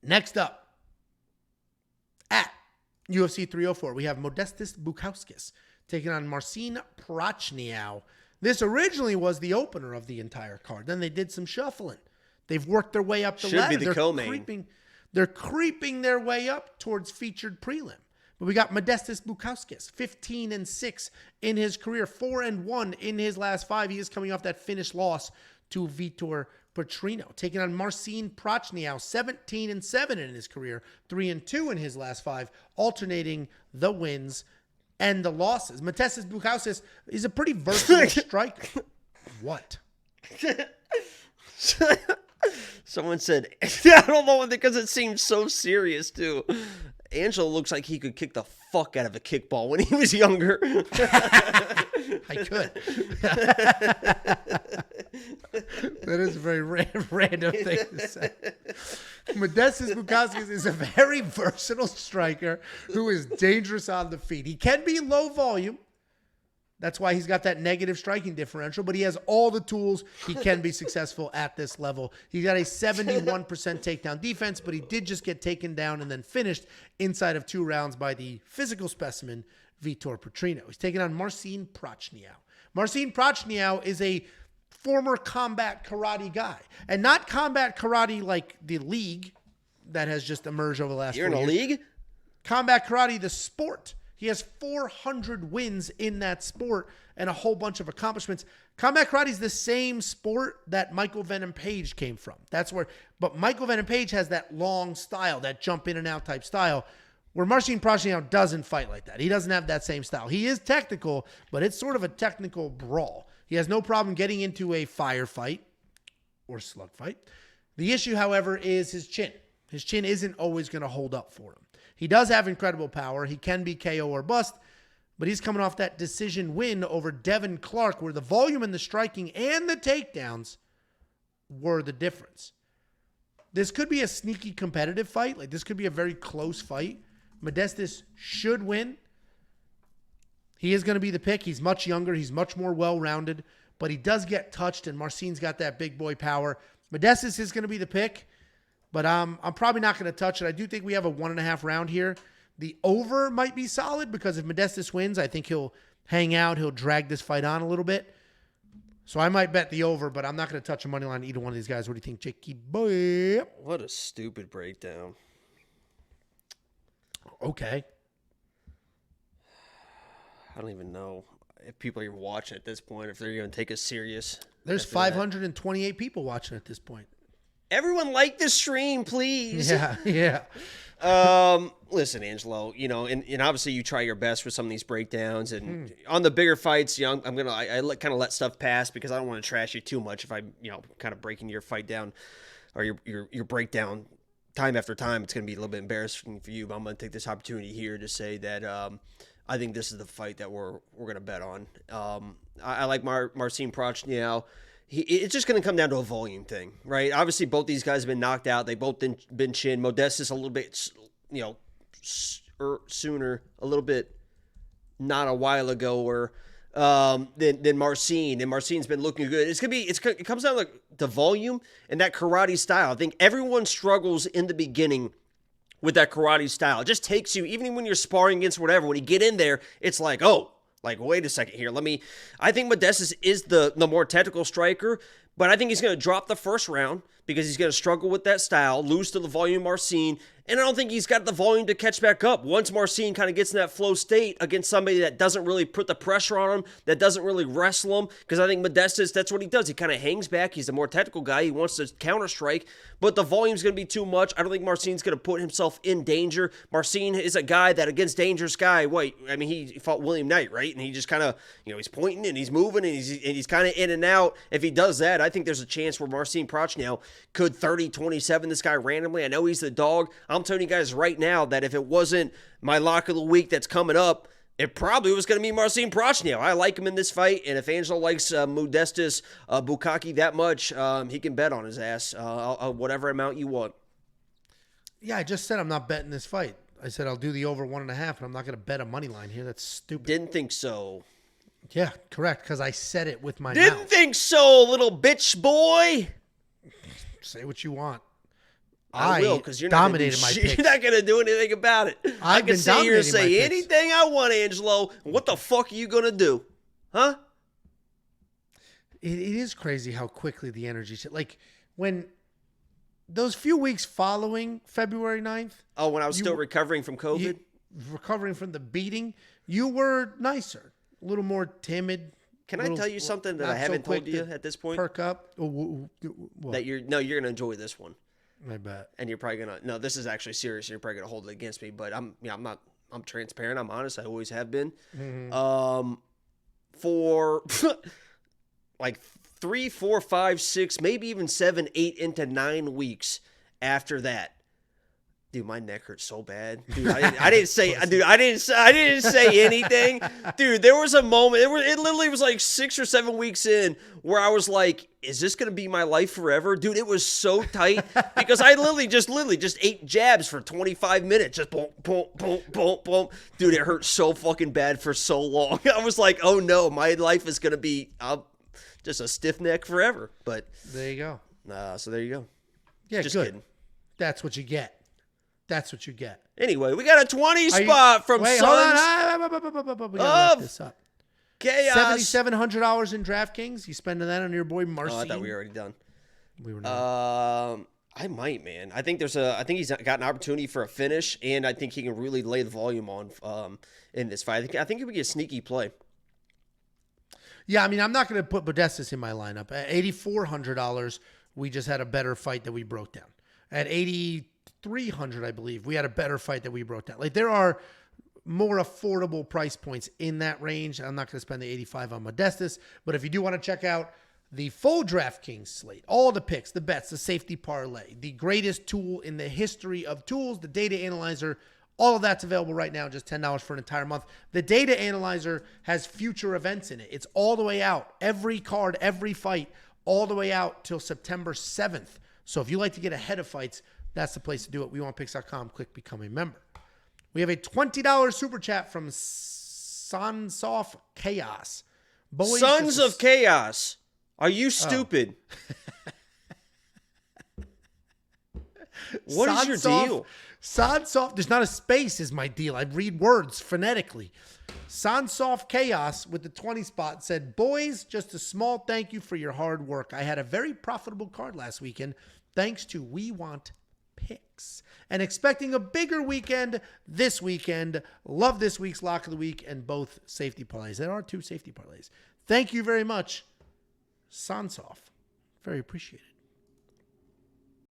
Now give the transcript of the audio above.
Next up, at UFC 304, we have Modestas Bukauskas taking on Marcin Prachnio. This originally was the opener of the entire card. Then they did some shuffling. They've worked their way up the ladder. Should be the co-main. They're creeping their way up towards featured prelim. But we got Modestas Bukauskas, 15-6 in his career, 4-1 in his last 5. He is coming off that finished loss to Vitor Petrino, taking on Marcin Prachnio, 17-7 in his career, 3-2 in his last 5, alternating the wins and the losses. Modestas Bukauskas is a pretty versatile striker. What? Someone said, I don't know, because it seems so serious, too. Angelo looks like he could kick the fuck out of a kickball when he was younger. I could. That is a very random thing to say. Modestas Bukauskas is a very versatile striker who is dangerous on the feet. He can be low volume. That's why he's got that negative striking differential, but he has all the tools. He can be successful at this level. He got a 71% takedown defense, but he did just get taken down and then finished inside of 2 rounds by the physical specimen, Vitor Petrino. He's taking on Marcin Prachnio. Marcin Prachnio is a former combat karate guy, and not combat karate like the league that has just emerged over the last 4 years. You're in a league? Combat karate, the sport. He has 400 wins in that sport and a whole bunch of accomplishments. Combat karate is the same sport that Michael Venom Page came from. But Michael Venom Page has that long style, that jump in and out type style, where Marcin Prachnio doesn't fight like that. He doesn't have that same style. He is technical, but it's sort of a technical brawl. He has no problem getting into a firefight or slug fight. The issue, however, is his chin. His chin isn't always going to hold up for him. He does have incredible power. He can be KO or bust, but he's coming off that decision win over Devin Clark, where the volume and the striking and the takedowns were the difference. This could be a sneaky competitive fight. Like, this could be a very close fight. Modestas should win. He is going to be the pick. He's much younger. He's much more well-rounded, but he does get touched, and Marcin's got that big boy power. Modestas is going to be the pick. But I'm probably not going to touch it. I do think we have a 1.5 round here. The over might be solid because if Modestas wins, I think he'll hang out. He'll drag this fight on a little bit. So I might bet the over, but I'm not going to touch a money line on either one of these guys. What do you think, Jakey boy? What a stupid breakdown. Okay. I don't even know if people are watching at this point, if they're going to take us serious. There's 528 people watching at this point. Everyone like the stream, please. Yeah. Listen, Angelo, and obviously you try your best with some of these breakdowns, and on the bigger fights, I kind of let stuff pass because I don't want to trash you too much if I'm, kind of breaking your fight down or your breakdown time after time. It's going to be a little bit embarrassing for you, but I'm going to take this opportunity here to say that I think this is the fight that we're going to bet on. I like Marcin Prachnio. It's just going to come down to a volume thing, right? Obviously, both these guys have been knocked out. They both been chinned. Modestas a little bit, sooner, a little bit not a while ago, than Marcin. And Marcin's been looking good. It comes down to the volume and that karate style. I think everyone struggles in the beginning with that karate style. It just takes you, even when you're sparring against whatever, when you get in there, it's like, wait a second here. I think Modestas is the more technical striker, but I think he's going to drop the first round because he's going to struggle with that style, lose to the volume Marcin, and I don't think he's got the volume to catch back up. Once Marcin kind of gets in that flow state against somebody that doesn't really put the pressure on him, that doesn't really wrestle him, because I think Modestas, that's what he does. He kind of hangs back. He's a more technical guy. He wants to counter-strike, but the volume's going to be too much. I don't think Marcin's going to put himself in danger. Marcin is a guy that against dangerous guy, he fought William Knight, right? And he just kind of, he's pointing and he's moving and he's kind of in and out. If he does that, I think there's a chance where Marcin Prachnio could 30-27 this guy randomly. I know he's the dog. I'm telling you guys right now that if it wasn't my lock of the week that's coming up, it probably was going to be Marcin Prachnio. I like him in this fight, and if Angelo likes Modestas Bukauskas that much, he can bet on his ass whatever amount you want. Yeah, I just said I'm not betting this fight. I said I'll do the over 1.5, and I'm not going to bet a money line here. That's stupid. Didn't think so. Yeah, correct, because I said it with my mouth. Didn't think so, little bitch boy. Say what you want. I will, because you're not dominated my picks. You're not going to do anything about it. I can sit here and say anything I want, Angelo. What the fuck are you going to do? Huh? It is crazy how quickly the energy like when those few weeks following February 9th. Oh, when I was still recovering from COVID? Recovering from the beating, you were nicer, a little more timid. Can I tell you something that I haven't told you at this point? Perk up. That you're going to enjoy this one. I bet. And you're probably going to, no, this is actually serious. You're probably going to hold it against me, but I'm transparent. I'm honest. I always have been. Mm-hmm. For like 3, 4, 5, 6, maybe even 7, 8 into 9 weeks after that, dude, my neck hurts so bad. Dude, I didn't say, I didn't say anything. Dude, there was a moment. It literally was like 6 or 7 weeks in where I was like, "Is this gonna be my life forever?" Dude, it was so tight because I literally just ate jabs for 25 minutes, just boom, boom, boom, boom, boom. Dude, it hurt so fucking bad for so long. I was like, "Oh no, my life is gonna be just a stiff neck forever." But there you go. So there you go. Yeah, just good. Kidding. That's what you get. That's what you get. Anyway, we got a 20 spot from Sons. Hold on. We gotta wrap this up. Chaos. $7,700 in DraftKings. You spending that on your boy Marcin? Oh, I thought we were already done. We were not. I might, man. I think he's got an opportunity for a finish, and I think he can really lay the volume on in this fight. I think he would get a sneaky play. Yeah, I mean, I'm not going to put Modestas in my lineup. At $8,400, we just had a better fight that we broke down. At $8,300, I believe, we had a better fight that we broke down. Like, there are more affordable price points in that range. I'm not going to spend the $85 on Modestas, but if you do want to check out the full DraftKings slate, all the picks, the bets, the safety parlay, the greatest tool in the history of tools, the data analyzer, all of that's available right now, just $10 for an entire month. The data analyzer has future events in it. It's all the way out. Every card, every fight, all the way out till September 7th. So if you like to get ahead of fights, that's the place to do it. WeWantPicks.com. Click Become a Member. We have a $20 super chat from Sons of Chaos. Boys, Sons of Chaos. Are you stupid? What is your deal? Sansoft, there's not a space is my deal. I read words phonetically. Sansoft Chaos with the 20 spot said, "Boys, just a small thank you for your hard work. I had a very profitable card last weekend thanks to We Want Picks. And expecting a bigger weekend this weekend. Love this week's lock of the week and both safety parlays." There are 2 safety parlays. Thank you very much, Sansoft. Very appreciated.